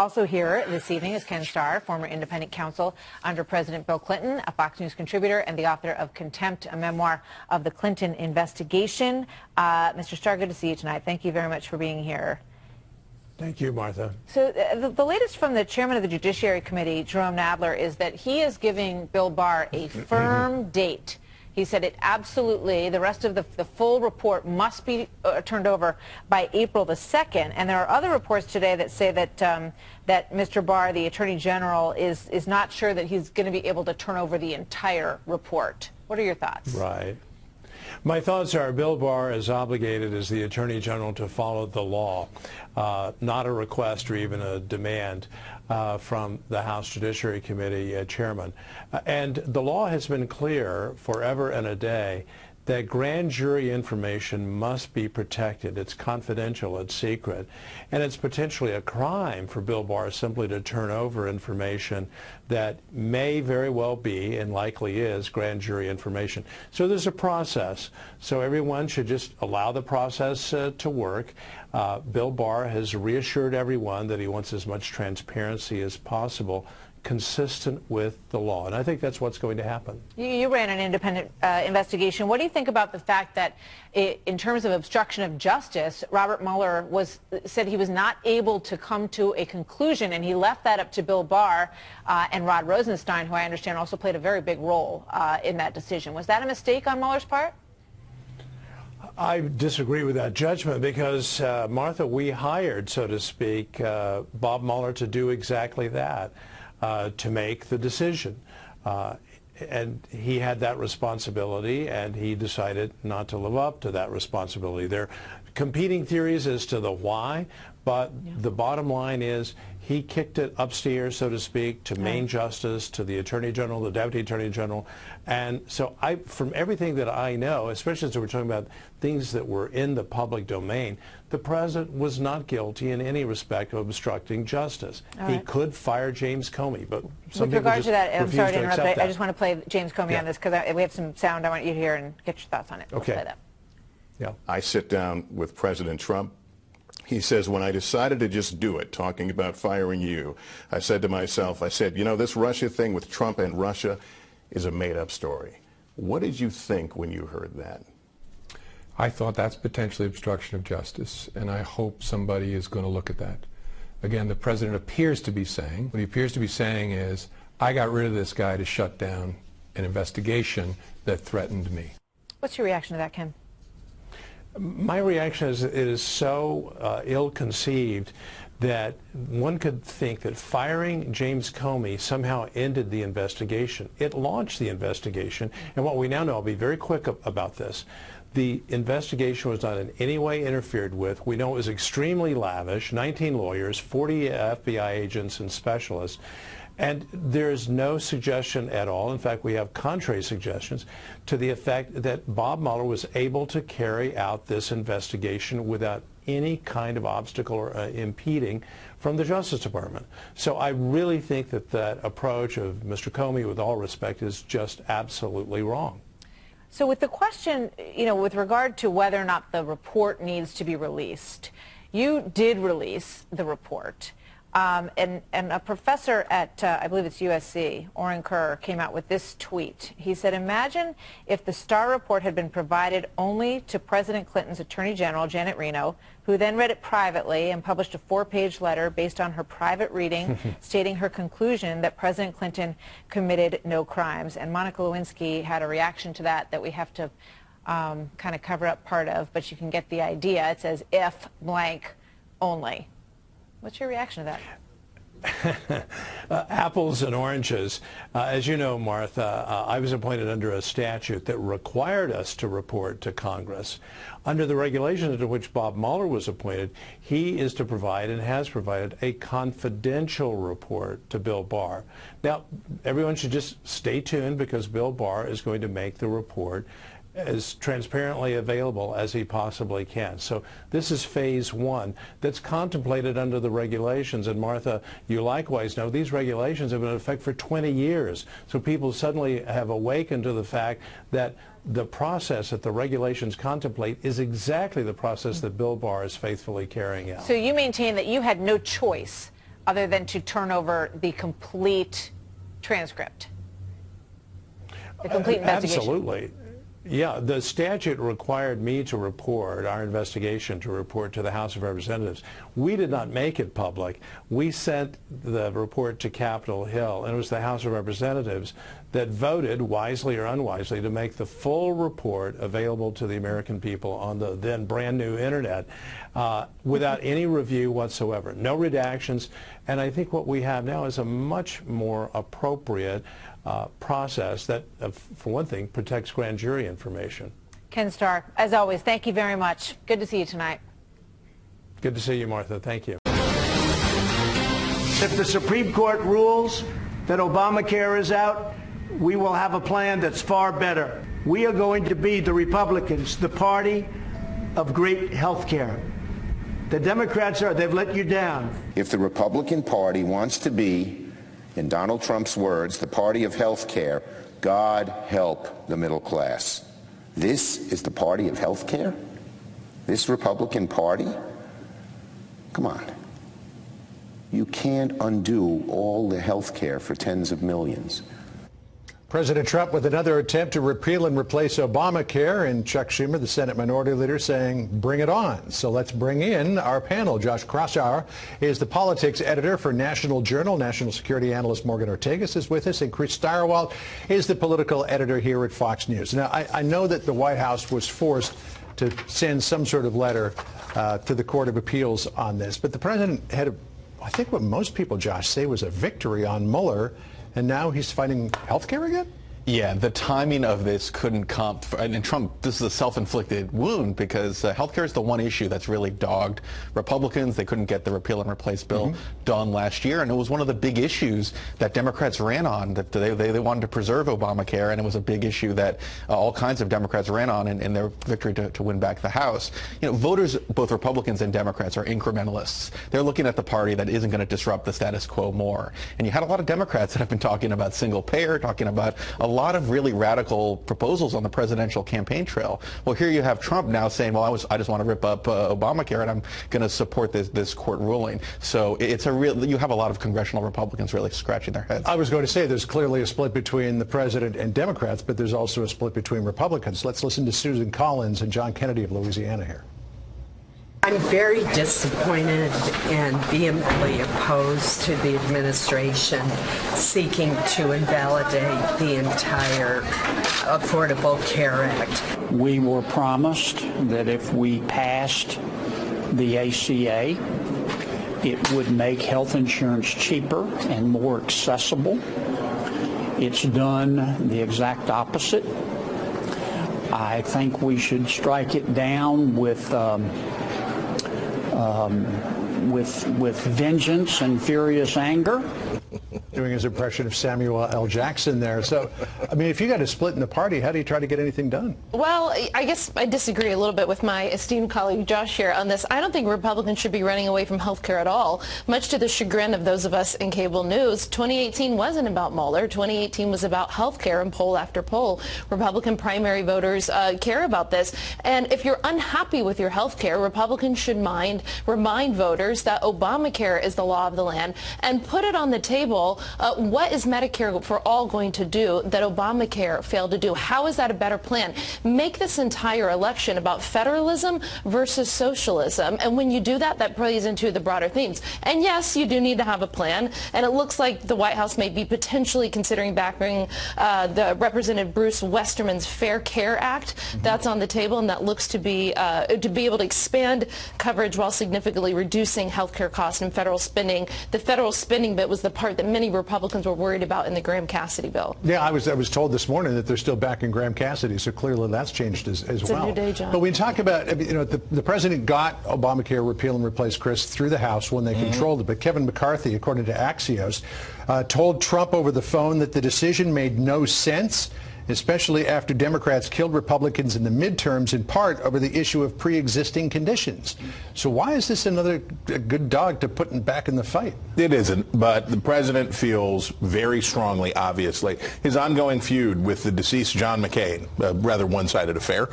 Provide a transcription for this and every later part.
Also here this evening is Ken Starr, former independent counsel under President Bill Clinton, a Fox News contributor and the author of Contempt, a memoir of the Clinton investigation. Mr. Starr, good to see you tonight. Thank you very much for being here. Thank you, Martha. So the latest from the chairman of the Judiciary Committee, Jerome Nadler, is that he is giving Bill Barr a firm date. He said it absolutely, the rest of the full report must be turned over by April the 2nd. And there are other reports today that say that that Mr. Barr, the Attorney General, is not sure that he's going to be able to turn over the entire report. What are your thoughts? Right. My thoughts are Bill Barr is obligated as the Attorney General to follow the law, not a request or even a demand from the House Judiciary Committee chairman. And the law has been clear forever and a day that grand jury information must be protected. It's confidential, it's secret, and it's potentially a crime for Bill Barr simply to turn over information that may very well be, and likely is, grand jury information. So there's a process. So everyone should just allow the process to work. Bill Barr has reassured everyone that he wants as much transparency as possible, consistent with the law. And I think that's what's going to happen. You ran an independent investigation. What do you think about the fact that in terms of obstruction of justice, Robert Mueller said he was not able to come to a conclusion, and he left that up to Bill Barr and Rod Rosenstein, who I understand also played a very big role in that decision. Was that a mistake on Mueller's part? I disagree with that judgment because, Martha, we hired, so to speak, Bob Mueller to do exactly that. To make the decision. And he had that responsibility, and he decided not to live up to that responsibility. There are competing theories as to the why, but the bottom line is he kicked it upstairs, so to speak, to main justice, to the Attorney General, the Deputy Attorney General. And so from everything that I know, especially as we're talking about things that were in the public domain, the president was not guilty in any respect of obstructing justice. He could fire James Comey, but some With people regard just to that, I'm sorry to refuse interrupt, accept I just want to play James Comey on this because we have some sound I want you to hear and get your thoughts on it. Okay. Let's play that. Yeah. I sit down with President Trump. He says, when I decided to just do it, talking about firing you, I said to myself, you know, this Russia thing with Trump and Russia is a made-up story. What did you think when you heard that? I thought that's potentially obstruction of justice, and I hope somebody is going to look at that. Again, the president appears to be saying, what he appears to be saying is, I got rid of this guy to shut down an investigation that threatened me. What's your reaction to that, Ken? My reaction is it is so ill-conceived that one could think that firing James Comey somehow ended the investigation. It launched the investigation, and what we now know, I'll be very quick about this, the investigation was not in any way interfered with. We know it was extremely lavish, 19 lawyers, 40 FBI agents and specialists. And there is no suggestion at all, in fact we have contrary suggestions, to the effect that Bob Mueller was able to carry out this investigation without any kind of obstacle or impeding from the Justice Department. So I really think that that approach of Mr. Comey, with all respect, is just absolutely wrong. So with the question, you know, with regard to whether or not the report needs to be released, you did release the report. And a professor at, I believe it's USC, Oren Kerr, came out with this tweet. He said, imagine if the Starr report had been provided only to President Clinton's Attorney General, Janet Reno, who then read it privately and published a 4-page letter based on her private reading stating her conclusion that President Clinton committed no crimes. And Monica Lewinsky had a reaction to that we have to kind of cover up part of, but you can get the idea. It says, if blank only. What's your reaction to that? Apples and oranges. As you know, Martha, I was appointed under a statute that required us to report to Congress. Under the regulations to which Bob Mueller was appointed, he is to provide and has provided a confidential report to Bill Barr. Now, everyone should just stay tuned because Bill Barr is going to make the report as transparently available as he possibly can. So this is phase one that's contemplated under the regulations. And Martha, you likewise know these regulations have been in effect for 20 years. So people suddenly have awakened to the fact that the process that the regulations contemplate is exactly the process that Bill Barr is faithfully carrying out. So you maintain that you had no choice other than to turn over the complete transcript, the complete investigation? Absolutely. Yeah, the statute required me to report, our investigation to report to the House of Representatives. We did not make it public. We sent the report to Capitol Hill, and it was the House of Representatives that voted, wisely or unwisely, to make the full report available to the American people on the then brand new internet without any review whatsoever, no redactions. And I think what we have now is a much more appropriate process that, for one thing, protects grand jury information. Ken Starr, as always, thank you very much. Good to see you tonight. Good to see you, Martha. Thank you. If the Supreme Court rules that Obamacare is out, we will have a plan that's far better. We are going to be the Republicans, the party of great health care. The Democrats they've let you down. If the Republican Party wants to be, in Donald Trump's words, the party of health care, God help the middle class. This is the party of health care? This Republican Party? Come on. You can't undo all the health care for tens of millions. President Trump with another attempt to repeal and replace Obamacare, and Chuck Schumer, the Senate Minority Leader, saying, bring it on. So let's bring in our panel. Josh Kraushaar is the politics editor for National Journal. National security analyst Morgan Ortagus is with us, and Chris Stirewalt is the political editor here at Fox News. Now, I know that the White House was forced to send some sort of letter to the Court of Appeals on this, but the president had, I think what most people, Josh, say was a victory on Mueller, and now he's fighting health care again? Yeah, the timing of this couldn't come. And Trump, this is a self-inflicted wound because healthcare is the one issue that's really dogged Republicans. They couldn't get the repeal and replace bill done last year, and it was one of the big issues that Democrats ran on. That they wanted to preserve Obamacare, and it was a big issue that all kinds of Democrats ran on in their victory to win back the House. You know, voters, both Republicans and Democrats, are incrementalists. They're looking at the party that isn't going to disrupt the status quo more. And you had a lot of Democrats that have been talking about single payer, talking about a lot of really radical proposals on the presidential campaign trail. Well, here you have Trump now saying, well, I just want to rip up Obamacare, and I'm going to support this court ruling. So it's you have a lot of congressional Republicans really scratching their heads. I was going to say there's clearly a split between the president and Democrats, but there's also a split between Republicans. Let's listen to Susan Collins and John Kennedy of Louisiana here. I'm very disappointed and vehemently opposed to the administration seeking to invalidate the entire Affordable Care Act. We were promised that if we passed the ACA, it would make health insurance cheaper and more accessible. It's done the exact opposite. I think we should strike it down with vengeance and furious anger. Doing his impression of Samuel L. Jackson there. So, I mean, if you got a split in the party, how do you try to get anything done? Well, I guess I disagree a little bit with my esteemed colleague Josh here on this. I don't think Republicans should be running away from health care at all, much to the chagrin of those of us in cable news. 2018 wasn't about Mueller. 2018 was about health care, and poll after poll, Republican primary voters care about this. And if you're unhappy with your health care, Republicans should remind voters that Obamacare is the law of the land and put it on the table. What is Medicare for All going to do that Obamacare failed to do? How is that a better plan? Make this entire election about federalism versus socialism. And when you do that, that plays into the broader themes. And yes, you do need to have a plan. And it looks like the White House may be potentially considering backing the Representative Bruce Westerman's Fair Care Act. That's on the table, and that looks to be able to expand coverage while significantly reducing health care costs and federal spending. The federal spending bit was the part that many Republicans were worried about in the Graham-Cassidy bill. Yeah, I was told this morning that they're still backing Graham-Cassidy, so clearly that's changed as well. It's a new day, John. But we talk about, the president got Obamacare repeal and replace, Chris, through the House when they controlled it. But Kevin McCarthy, according to Axios, told Trump over the phone that the decision made no sense especially after Democrats killed Republicans in the midterms in part over the issue of pre-existing conditions. So why is this another good dog to put back in the fight? It isn't, but the president feels very strongly, obviously, his ongoing feud with the deceased John McCain, a rather one-sided affair,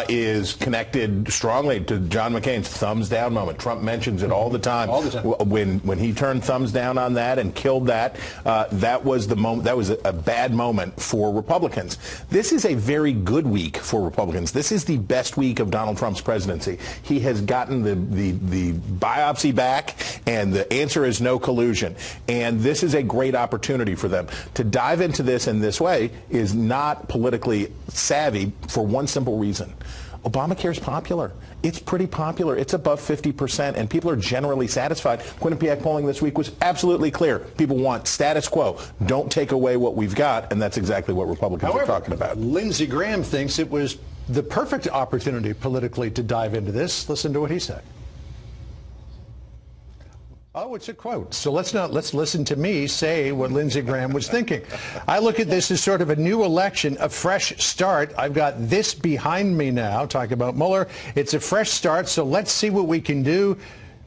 is connected strongly to John McCain's thumbs down moment. Trump mentions it all the time. All the time. When he turned thumbs down on that and killed that, that was the moment. That was a bad moment for Republicans. This is a very good week for Republicans. This is the best week of Donald Trump's presidency. He has gotten the biopsy back, and the answer is no collusion. And this is a great opportunity for them. To dive into this in this way is not politically savvy for one simple reason. Obamacare is popular. It's pretty popular. It's above 50%, and people are generally satisfied. Quinnipiac polling this week was absolutely clear. People want status quo. Don't take away what we've got, and that's exactly what Republicans are talking about. Lindsey Graham thinks it was the perfect opportunity politically to dive into this. Listen to what he said. Oh, it's a quote. So let's listen to me say what Lindsey Graham was thinking. I look at this as sort of a new election, a fresh start. I've got this behind me now, talking about Mueller. It's a fresh start, so let's see what we can do,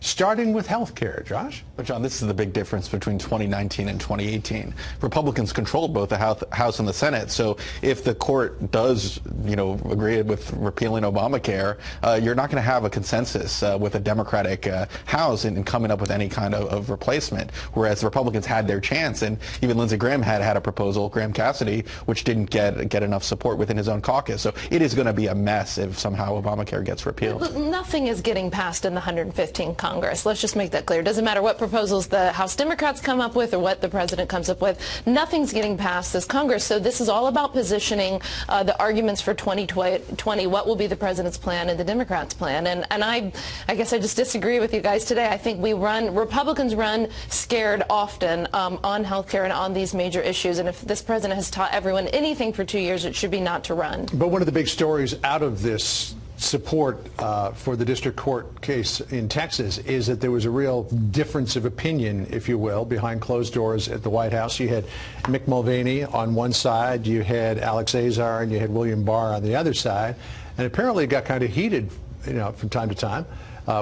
starting with health care. Josh? But John, this is the big difference between 2019 and 2018. Republicans controlled both the House and the Senate. So if the court does, agree with repealing Obamacare, you're not going to have a consensus with a Democratic House in coming up with any kind of replacement. Whereas the Republicans had their chance, and even Lindsey Graham had a proposal, Graham Cassidy, which didn't get enough support within his own caucus. So it is going to be a mess if somehow Obamacare gets repealed. Nothing is getting passed in the 115 Congress. Let's just make that clear. It doesn't matter what proposals the House Democrats come up with or what the president comes up with. Nothing's getting past this Congress. So this is all about positioning the arguments for 2020. What will be the president's plan and the Democrats' plan? And I guess I just disagree with you guys today. I think Republicans run scared often on health care and on these major issues. And if this president has taught everyone anything for 2 years, it should be not to run. But one of the big stories out of this support for the district court case in Texas is that there was a real difference of opinion, if you will, behind closed doors at the White House. You had Mick Mulvaney on one side, you had Alex Azar, and you had William Barr on the other side. And apparently it got kind of heated, from time to time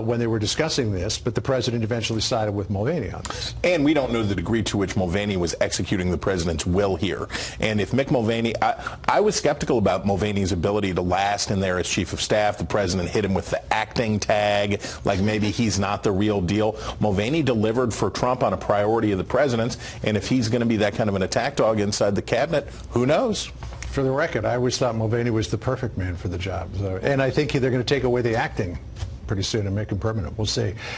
when they were discussing this, but the president eventually sided with Mulvaney on this. And we don't know the degree to which Mulvaney was executing the president's will here. And if Mick Mulvaney, I was skeptical about Mulvaney's ability to last in there as chief of staff. The president hit him with the acting tag, like maybe he's not the real deal. Mulvaney delivered for Trump on a priority of the president's, and if he's going to be that kind of an attack dog inside the cabinet, who knows? For the record, I always thought Mulvaney was the perfect man for the job. And I think they're going to take away the acting pretty soon and make him permanent. We'll see.